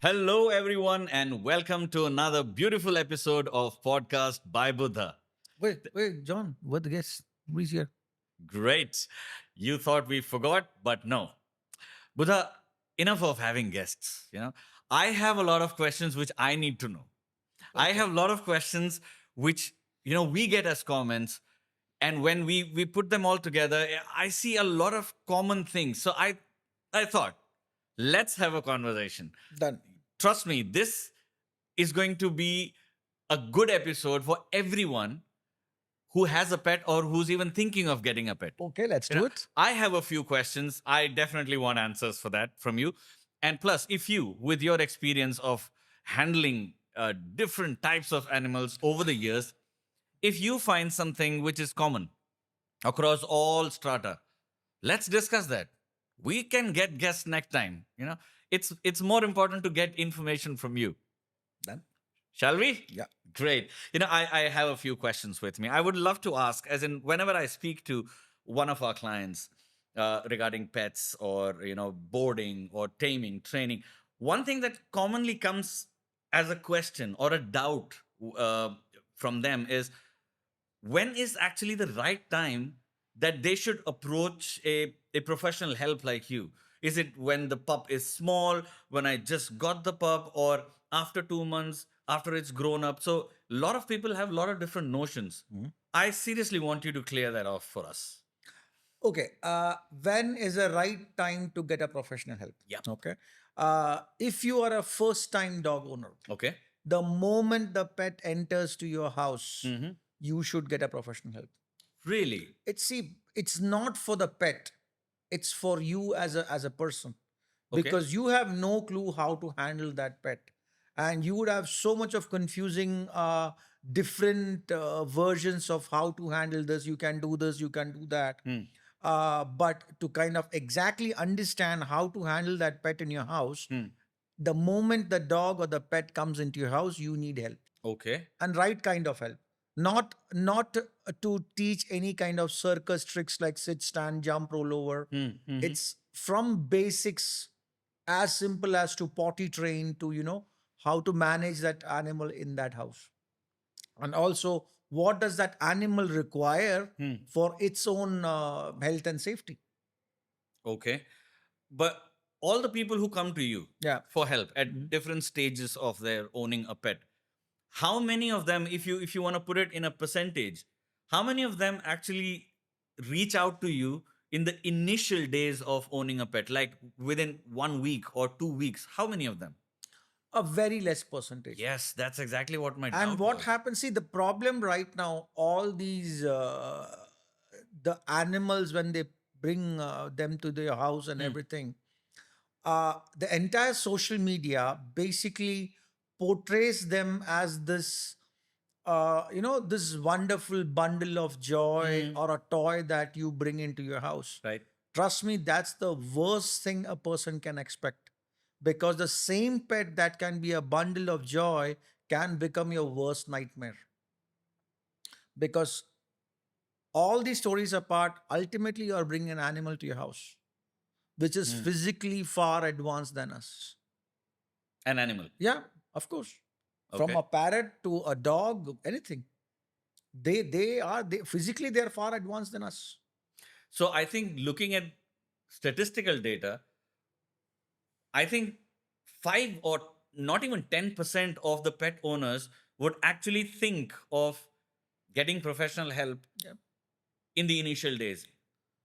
Hello, everyone, and welcome to another beautiful episode of Podcast by Buddha. Wait, John, what the guest? Who is here? Great. You thought we forgot, but no. Buddha, enough of having guests. I have a lot of questions which I need to know. I Okay. have a lot of questions which, we get as comments. And when we put them all together, I see a lot of common things. So I thought, let's have a conversation. Done. Trust me, this is going to be a good episode for everyone who has a pet or who's even thinking of getting a pet. Okay, let's You do know, it. I have a few questions. I definitely want answers for that from you. And plus, if you, with your experience of handling different types of animals over the years, if you find something which is common across all strata, let's discuss that. We can get guests next time. It's more important to get information from you. Done. Shall we? Yeah. Great. I have a few questions with me. I would love to ask, as in, whenever I speak to one of our clients regarding pets or, boarding or taming, training, one thing that commonly comes as a question or a doubt uh, from them is when is actually the right time that they should approach a professional help like you? Is it when the pup is small, when I just got the pup, or after 2 months, after it's grown up? So a lot of people have a lot of different notions. Mhm. I seriously want you to clear that off for us. Okay. When is the right time to get a professional help? Yeah. Okay. If you are a first-time dog owner, Okay. the moment the pet enters to your house, Mm-hmm. you should get a professional help. Really? It's not for the pet; it's for you as a person, Okay. because you have no clue how to handle that pet, and you would have so much of confusing different versions of how to handle this. You can do this, you can do that. Hmm. But to kind of exactly understand how to handle that pet in your house, Hmm. the moment the dog or the pet comes into your house, you need help, Okay. and right kind of help. Not to teach any kind of circus tricks like sit, stand, jump, roll over. Hmm. Mm-hmm. It's from basics, as simple as to potty train to how to manage that animal in that house, and also what does that animal require Hmm. for its own health and safety. Okay. But all the people who come to you Yeah. for help at Mhm. different stages of their owning a pet, how many of them, if you want to put it in a percentage, how many of them actually reach out to you in the initial days of owning a pet, like within 1 week or 2 weeks? How many of them? A very less percentage. Yes, that's exactly what my And doubt what was. happens? See, the problem right now, all these the animals, when they bring them to their house and Hmm. everything, the entire social media basically portrays them as this, this wonderful bundle of joy Hmm. or a toy that you bring into your house. Right. Trust me, that's the worst thing a person can expect, because the same pet that can be a bundle of joy can become your worst nightmare. Because all these stories apart, ultimately you're bringing an animal to your house, which is Hmm. physically far advanced than us. An animal. Yeah, of course. From Okay. a parrot to a dog, anything. They physically they're far advanced than us. So I think looking at statistical data, I think 5 or not even 10% of the pet owners would actually think of getting professional help Yeah. in the initial days,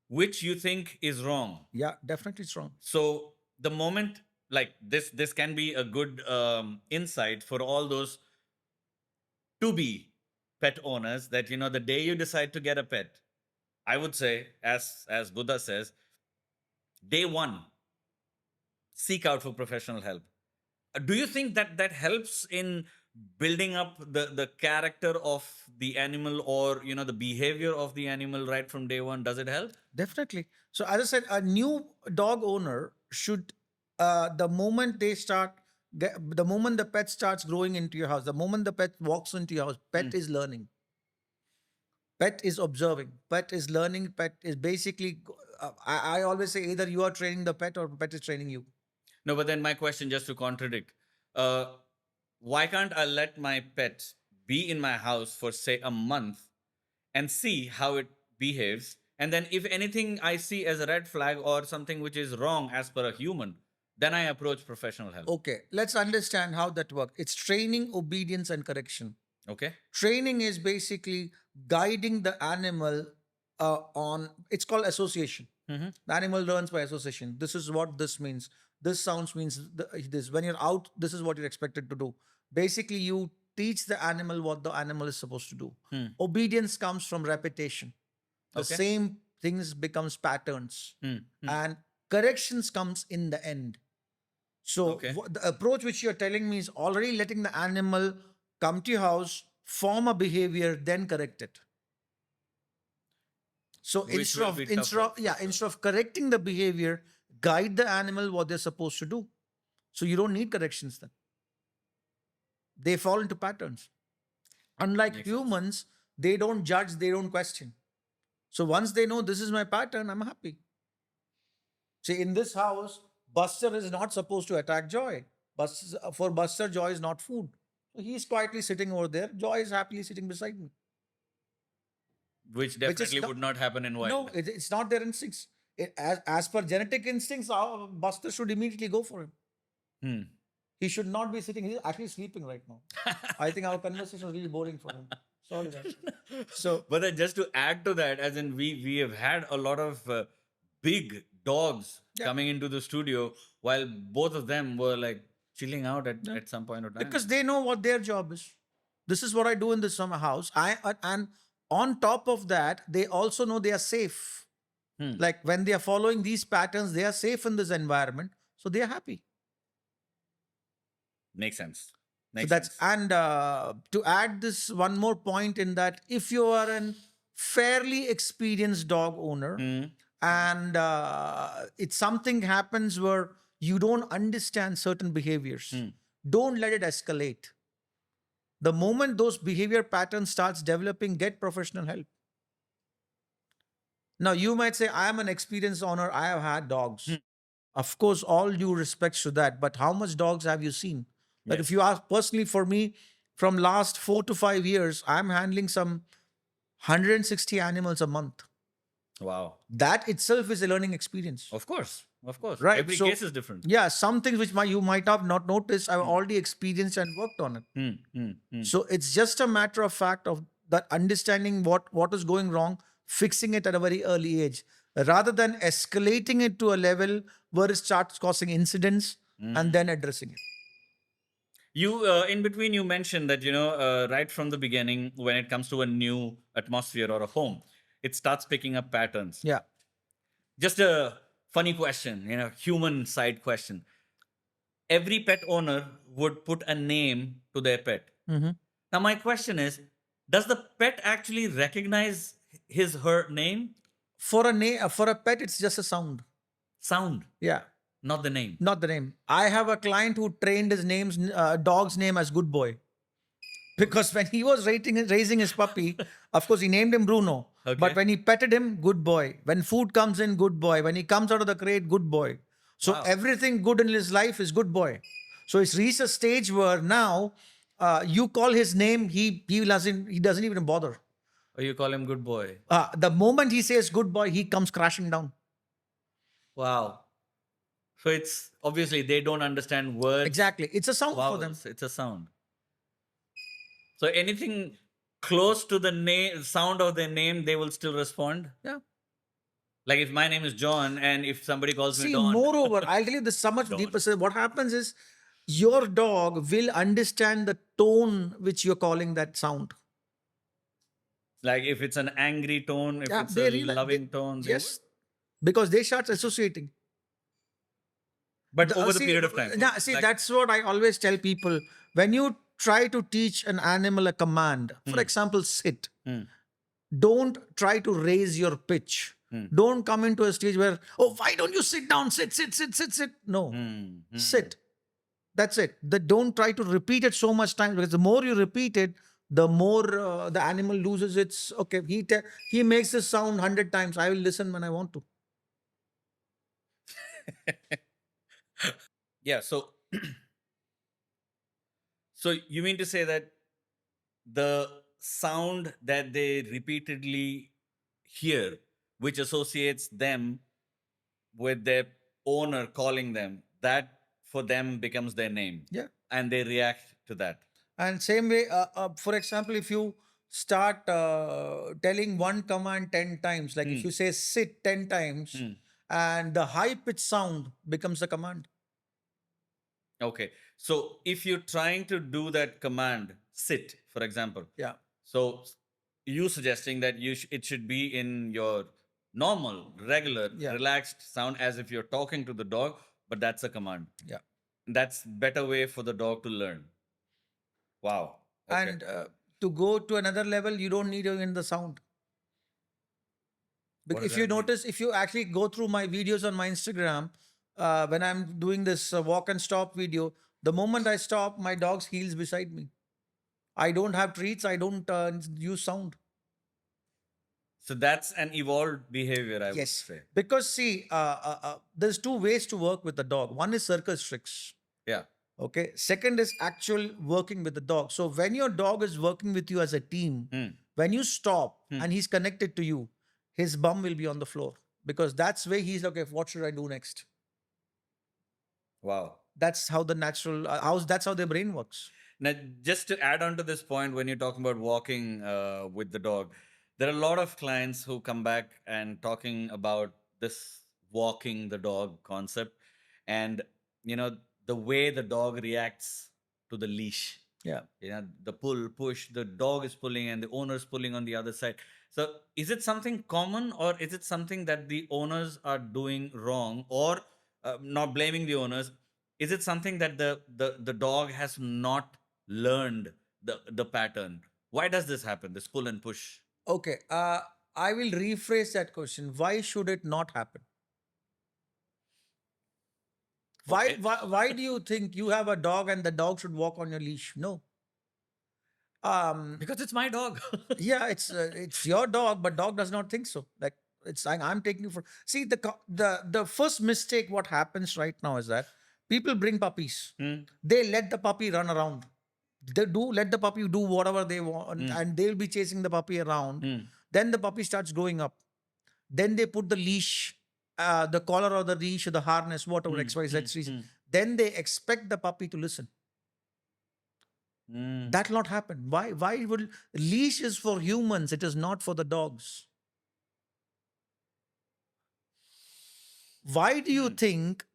which you think is wrong. Yeah, definitely strong. So the moment, like this can be a good insight for all those to be pet owners, that the day you decide to get a pet, I would say, as Buddha says, day one, seek out for professional help. Do you think that that helps in building up the character of the animal, or the behavior of the animal right from day one? Does it help? Definitely. So as I said, a new dog owner should, the moment they start, the moment the pet starts growing into your house, the moment the pet walks into your house, Hmm. pet is learning, pet is observing, pet is learning, pet is basically. I always say either you are training the pet or pet is training you. No, but then my question, just to contradict, uh, why can't I let my pet be in my house for, say, a month and see how it behaves? And then, if anything I see as a red flag or something which is wrong as per a human, then I approach professional help. Okay, let's understand how that works. It's training, obedience, and correction. Okay. Training is basically guiding the animal on, it's called association. Mm-hmm. The animal learns by association. This is what this means. This sounds means this. When you're out, this is what you're expected to do. Basically, you teach the animal what the animal is supposed to do. Hmm. Obedience comes from repetition. The Okay. same things becomes patterns, Hmm. Hmm. and corrections comes in the end. So Okay. the approach which you're telling me is already letting the animal come to your house, form a behavior, then correct it. So Which instead will of be tougher for sure. instead of correcting the behavior, guide the animal what they're supposed to do. So you don't need corrections then. They fall into patterns. Unlike Makes sense. humans, they don't judge, they don't question. So once they know this is my pattern, I'm happy. See, in this house, Buster is not supposed to attack Joy. For Buster, Joy is not food. So he's quietly sitting over there. Joy is happily sitting beside me. Which Which is definitely would not happen in wild. no, it's not their instincts. As per genetic instincts, Buster should immediately go for him. Hmm. He should not be sitting. He's actually sleeping right now. I think our conversation is really boring for him. Sorry. Man. So, But just to add to that, as in we have had a lot of big dogs yeah, coming into the studio, while both of them were like chilling out yeah. at some point of time. Because they know what their job is. This is what I do in this summer house. And on top of that, they also know they are safe. Hmm. Like when they are following these patterns, they are safe in this environment, so they are happy. Makes sense. So Makes that's sense. and to add this one more point in that, if you are an fairly experienced dog owner Hmm. and it's something happens where you don't understand certain behaviors, Hmm. don't let it escalate. The moment those behavior patterns starts developing, get professional help. Now you might say, I am an experienced owner, I have had dogs. Hmm. Of course, all due respects to that, but how much dogs have you seen? Like if Yes. you ask personally, for me, from last 4 to 5 years, I'm handling some 160 animals a month. Wow. That itself is a learning experience. Of course. Of course. Right. Every So case is different. yeah, some things which you might have not noticed, I've Hmm. already experienced and worked on it. Hmm. Hmm. Hmm. So it's just a matter of fact of that understanding what is going wrong, fixing it at a very early age, rather than escalating it to a level where it starts causing incidents Hmm. and then addressing it. You in between you mentioned that right from the beginning, when it comes to a new atmosphere or a home, it starts picking up patterns. Yeah. Just a funny question, human side question. Every pet owner would put a name to their pet. Mhm. Now my question is, does the pet actually recognize his her name? For a pet, it's just a sound. Sound, Yeah, not the name. not the name. I have a client who trained his dog's name as Good Boy. Because when he was raising his puppy, of course, he named him Bruno. Okay. But when he petted him, good boy. When food comes in, good boy. When he comes out of the crate, good boy. So Wow. everything good in his life is good boy. So it's reached a stage where now you call his name, he doesn't even bother. Or you call him good boy. The moment he says good boy, he comes crashing down. Wow. So it's obviously they don't understand words. Exactly, it's a sound for them. Vowels. It's a sound. So anything close to the name sound of their name, they will still respond. Yeah. Like if my name is John, and if somebody calls me See, Don, moreover, I'll tell you this so much Don. deeper. So what happens is your dog will understand the tone which you're calling that sound. Like if it's an angry tone, if Yeah, it's they a realize. loving tone, they Yes, because they start associating. but over the period of time. Yeah, see, Like, that's what I always tell people. When you try to teach an animal a command, for example, sit, hmm, don't try to raise your pitch. Don't come into a stage where, oh, why don't you sit down? Sit, sit, sit, sit, sit. No, sit. That's it. Don't try to repeat it so much time, because the more you repeat it, the more the animal loses its. Okay, he makes this sound 100 times. I will listen when I want to. yeah. So So you mean to say that the sound that they repeatedly hear, which associates them with their owner calling them, that for them becomes their name, Yeah. and they react to that. And same way, for example, if you start telling one command 10 times, like if Hmm. you say sit 10 times, Hmm. and the high pitch sound becomes the command. Okay. So if you're trying to do that command, sit, for example, Yeah. so you suggesting that it should be in your normal, regular, Yeah. relaxed sound as if you're talking to the dog, but that's a command. Yeah. That's better way for the dog to learn. Wow. Okay. And to go to another level, you don't need even the sound. What Because does if you that mean? notice, if you actually go through my videos on my Instagram, when I'm doing this walk and stop video, the moment I stop, my dog's heels beside me. I don't have treats. I don't use sound. So that's an evolved behavior, I would Yes, say. because see, there's two ways to work with the dog. One is circus tricks. Yeah. Okay. Second is actual working with the dog. So when your dog is working with you as a team, Hmm. when you stop Hmm. and he's connected to you, his bum will be on the floor because that's where he's like, okay, what should I do next? Wow. That's how the natural, that's how their brain works. Now, just to add on to this point, when you're talking about walking with the dog, there are a lot of clients who come back and talking about this walking the dog concept, and you know the way the dog reacts to the leash. Yeah. The pull, push, the dog is pulling and the owner's pulling on the other side. So, is it something common, or is it something that the owners are doing wrong, or not blaming the owners? Is it something that the dog has not learned the pattern? Why does this happen? This pull and push. Okay. I will rephrase that question. Why should it not happen? Why, Okay. why, why do you think you have a dog and the dog should walk on your leash? No. Um, Because it's my dog. yeah, it's your dog, but dog does not think so. Like it's saying, I'm taking you for. See the first mistake. What happens right now is that people bring puppies. Hmm. They let the puppy run around. They do let the puppy do whatever they want, Hmm. and they'll be chasing the puppy around. Hmm. Then the puppy starts growing up. Then they put the leash, the collar or the leash or the harness, whatever Hmm. X Y Z Hmm. reason. Hmm. Then they expect the puppy to listen. Hmm. That will not happen. Why? Why would leash is for humans? It is not for the dogs. Why do you Hmm. think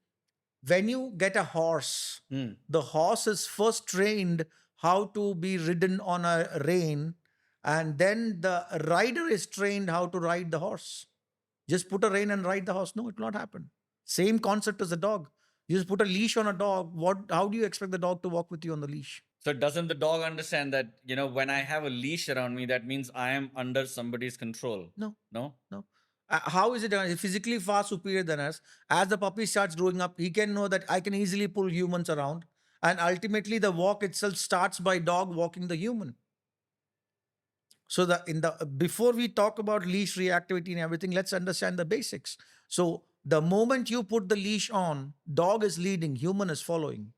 when you get a horse, Hmm. the horse is first trained how to be ridden on a rein, and then the rider is trained how to ride the horse? Just put a rein and ride the horse. No, it will not happen. Same concept as a dog. You just put a leash on a dog. What? How do you expect the dog to walk with you on the leash? So doesn't the dog understand that, when I have a leash around me, that means I am under somebody's control? No. No? No. How is it He's physically far superior than us? As the puppy starts growing up, he can know that I can easily pull humans around. And ultimately, the walk itself starts by dog walking the human. So the in the before we talk about leash reactivity and everything, let's understand the basics. So the moment you put the leash on, dog is leading, human is following.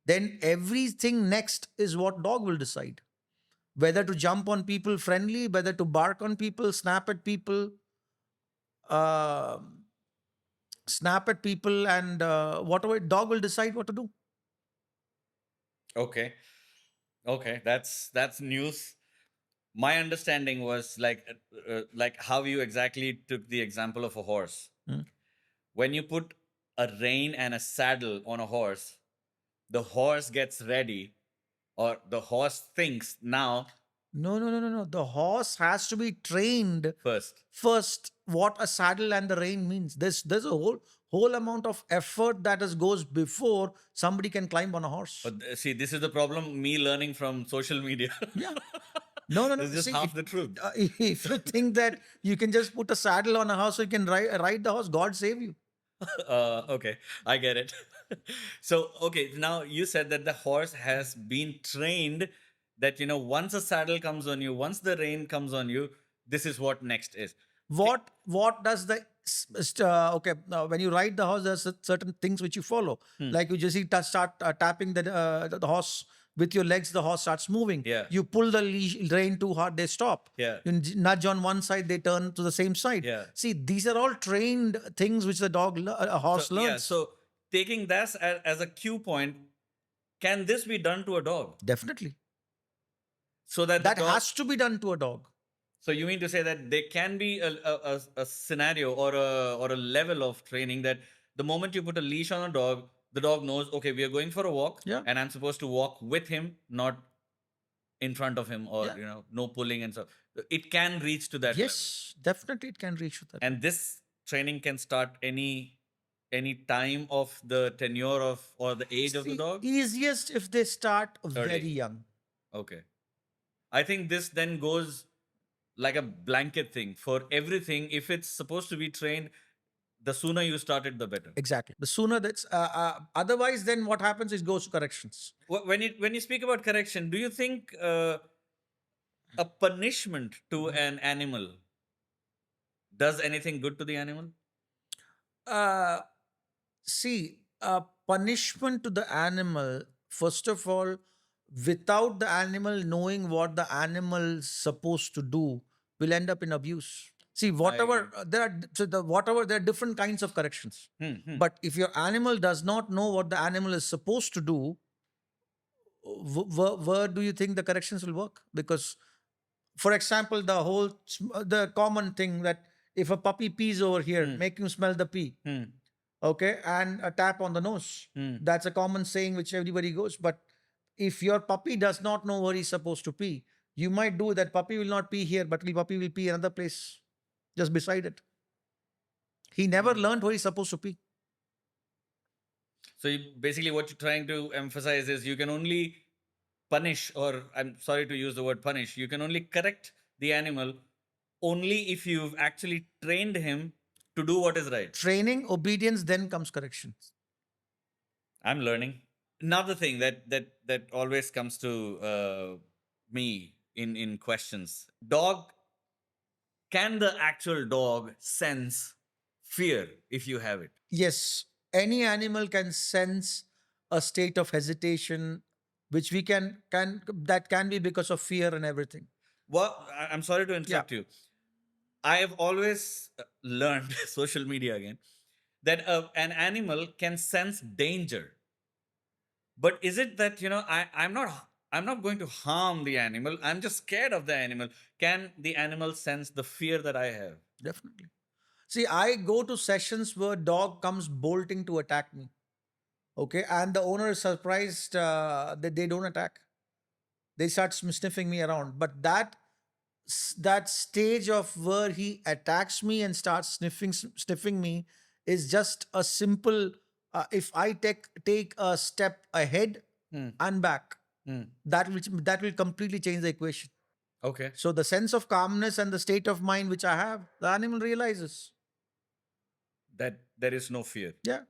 Then everything next is what dog will decide. Whether to jump on people friendly, whether to bark on people, uh, snap at people, and whatever dog will decide what to do. Okay. Okay. That's news. My understanding was like how you exactly took the example of a horse. Mm. When you put a rein and a saddle on a horse, the horse gets ready, or the horse thinks now No, no, no, no, no. The horse has to be trained first. first. What a saddle and the rein means. There's a whole amount of effort that is goes before somebody can climb on a horse. But see, this is the problem. Me learning from social media. Yeah. No, no, This no. is just See, half the truth. if you think that you can just put a saddle on a horse so you can ride the horse, God save you. Okay, I get it. So, okay, now you said that the horse has been trained that, once a saddle comes on you, once the rein comes on you, this is what next is. What does the okay when you ride the horse, there's certain things which you follow, Hmm. like you just start tapping the horse With your legs, the horse starts moving. Yeah. You pull the rein too hard, they stop. Yeah. You nudge on one side, they turn to the same side. Yeah. See, these are all trained things which a horse So, learns. yeah. So taking this as a cue point, can this be done to a dog? Definitely. So that That the dog, has to be done to a dog. so you mean to say that there can be a scenario or a level of training that the moment you put a leash on a dog, the dog knows, okay, we are going for a walk, Yeah. and I'm supposed to walk with him, not in front of him, or Yeah. no pulling and stuff. It can reach to that level, Yes, definitely it can reach to that. and this training can start any time of the tenure of or the age of the dog. Easiest if they start very Early. young. Okay, I think this then goes like a blanket thing for everything. If it's supposed to be trained, the sooner you start it, the better. Exactly. The sooner that's otherwise, then what happens is goes to corrections. When you speak about correction, do you think a punishment to an animal does anything good to the animal? Uh, See, punishment to the animal, first of all, without the animal knowing what the animal's supposed to do, will end up in abuse. See, whatever there are different kinds of corrections. But if your animal does not know what the animal is supposed to do, where do you think the corrections will work? Because, for example, the common thing that if a puppy pees over here, make him smell the pee. Okay, and a tap on the nose. That's a common saying which everybody goes. But if your puppy does not know where he's supposed to pee, you might do that. Puppy will not pee here, but puppy will pee another place just beside it. He never learned where he's supposed to pee. So basically, what you're trying to emphasize is you can only punish, or I'm sorry to use the word punish, you can only correct the animal only if you've actually trained him to do what is right. Training, obedience, then comes corrections. I'm learning. Another thing that always comes to me in questions: can the actual dog sense fear if you have it? Yes, any animal can sense a state of hesitation, which we can that can be because of fear and everything. Well, I'm sorry to interrupt you. I have always learned social media again that an animal can sense danger. But is it that I'm not going to harm the animal? I'm just scared of the animal. Can the animal sense the fear that I have? Definitely. See, I go to sessions where dog comes bolting to attack me. Okay, and the owner is surprised that they don't attack. They start sniffing me around. But that stage of where he attacks me and starts sniffing me is just a simple. If I take a step ahead and back, that will completely change the equation. Okay. So the sense of calmness and the state of mind which I have, the animal realizes. That there is no fear. Yeah.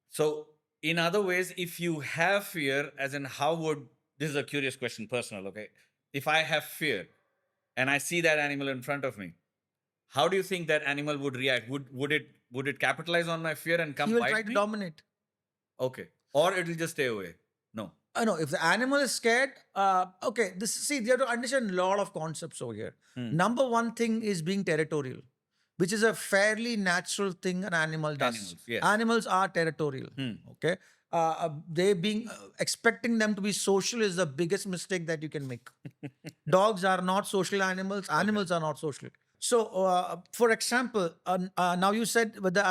So, in other ways, if you have fear, as in how would this is a curious question, personal, okay? If I have fear and I see that animal in front of me, how do you think that animal would react? Would it capitalize on my fear and come He will bite try to me? dominate. Okay. Or it will just stay away. No. No, if the animal is scared, okay, you have to understand a lot of concepts over here. Number one thing is being territorial, which is a fairly natural thing an animal does. Animals, yes. Animals are territorial. Okay. They being expecting them to be social is the biggest mistake that you can make. Dogs are not social animals. Animals are not social. So, for example, now you said whether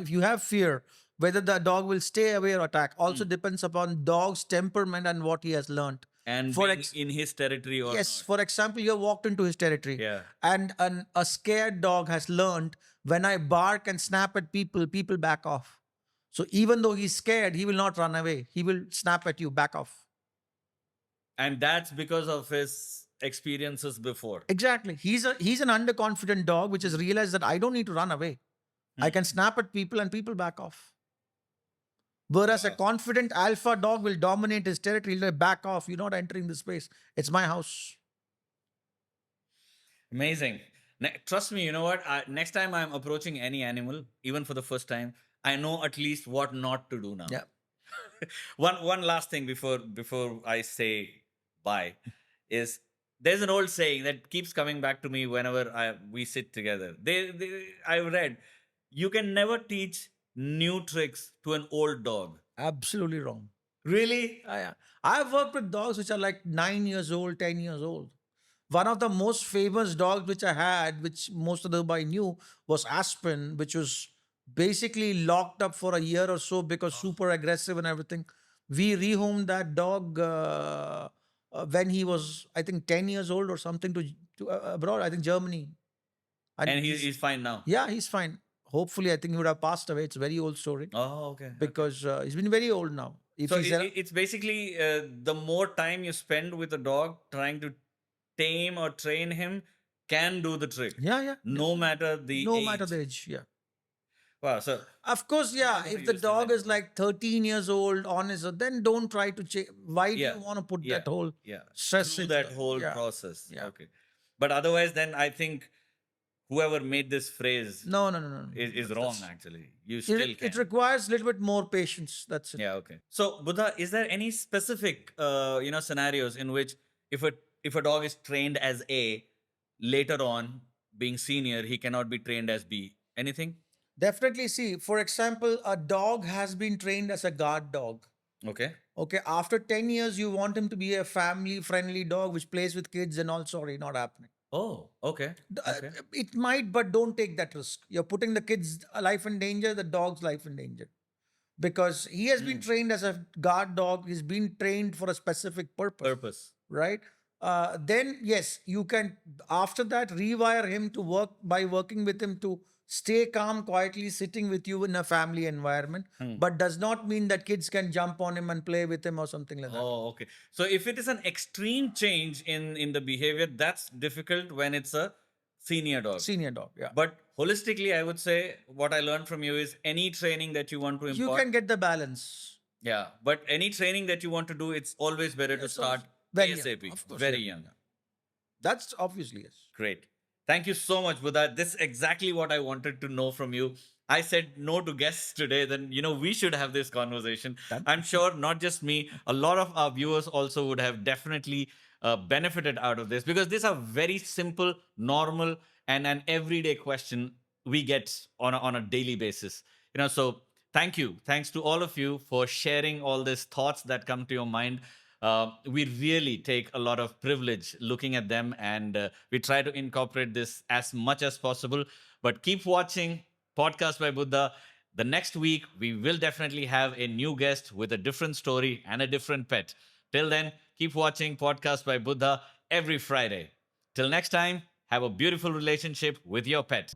if you have fear, whether the dog will stay away or attack also depends upon dog's temperament and what he has learned. And For being in his territory or Yes, not. for example, you have walked into his territory, Yeah. and a scared dog has learned when I bark and snap at people, people back off. So even though he's scared, he will not run away. He will snap at you, back off. And that's because of his experiences before. Exactly. He's an underconfident dog which has realized that I don't need to run away. I can snap at people and people back off. Whereas a confident alpha dog will dominate his territory. He'll back off. You're not entering this space. It's my house. Amazing. Trust me, you know what? Next time I'm approaching any animal, even for the first time, I know at least what not to do now. Yeah. One last thing before I say bye is there's an old saying that keeps coming back to me whenever we sit together. I read you can never teach new tricks to an old dog. Absolutely wrong. Really? I've worked with dogs which are like 9 years old, 10 years old. One of the most famous dogs which I had, which most of the I knew, was Aspen, which was basically locked up for a year or so because super aggressive and everything. We rehomed that dog when he was, I think, 10 years old or something to abroad. I think Germany, and And he's fine now. yeah, he's fine. Hopefully, I think he would have passed away. It's a very old story Oh, okay. because he's been very old now. If So he's it's basically the more time you spend with a dog trying to tame or train him can do the trick, yeah, yeah, no matter the no matter age. the age, yeah. Wow. So Of course, yeah. I'm gonna If the use this dog is anyway. like 13 years old, honest, then don't try to change. Why do Yeah, you want to put yeah, that whole yeah. stress Through into that that? whole Yeah, process. yeah. Okay. But otherwise, then I think whoever made this phrase No, no, no, no, no. is wrong. Actually, you It, still it can. requires a little bit more patience. That's it. Yeah. Okay. So Buddha, is there any specific scenarios in which if a dog is trained as A, later on being senior, he cannot be trained as B? Anything? Definitely see, for example, a dog has been trained as a guard dog. Okay. Okay, after 10 years, you want him to be a family friendly dog which plays with kids and all. Sorry, not happening. Oh, okay. Okay. It might, but don't take that risk. You're putting the kid's life in danger, the dog's life in danger. Because he has been Mm. trained as a guard dog, he's been trained for a specific purpose, Purpose. right? Then, yes, you can, after that, rewire him to work by working with him to stay calm, quietly sitting with you in a family environment. Hmm. But does not mean that kids can jump on him and play with him or something like that. Oh, okay. So if it is an extreme change in the behavior, that's difficult when it's a senior dog. Senior dog, yeah. But holistically, I would say what I learned from you is any training that you want to You impart. can get the balance. Yeah, but any training that you want to do, it's always better to Yes, start very young, ASAP, of course, very yeah. young. That's obviously yes. Great. Thank you so much, Buddha. This is exactly what I wanted to know from you. I said no to guests today, then we should have this conversation. Done. I'm sure not just me, a lot of our viewers also would have definitely benefited out of this because these are very simple, normal, and an everyday question we get on a daily basis. So thank you. Thanks to all of you for sharing all these thoughts that come to your mind. We really take a lot of privilege looking at them, and we try to incorporate this as much as possible. But keep watching Podcast by Buddha. The next week, we will definitely have a new guest with a different story and a different pet. Till then, keep watching Podcast by Buddha every Friday. Till next time, have a beautiful relationship with your pet.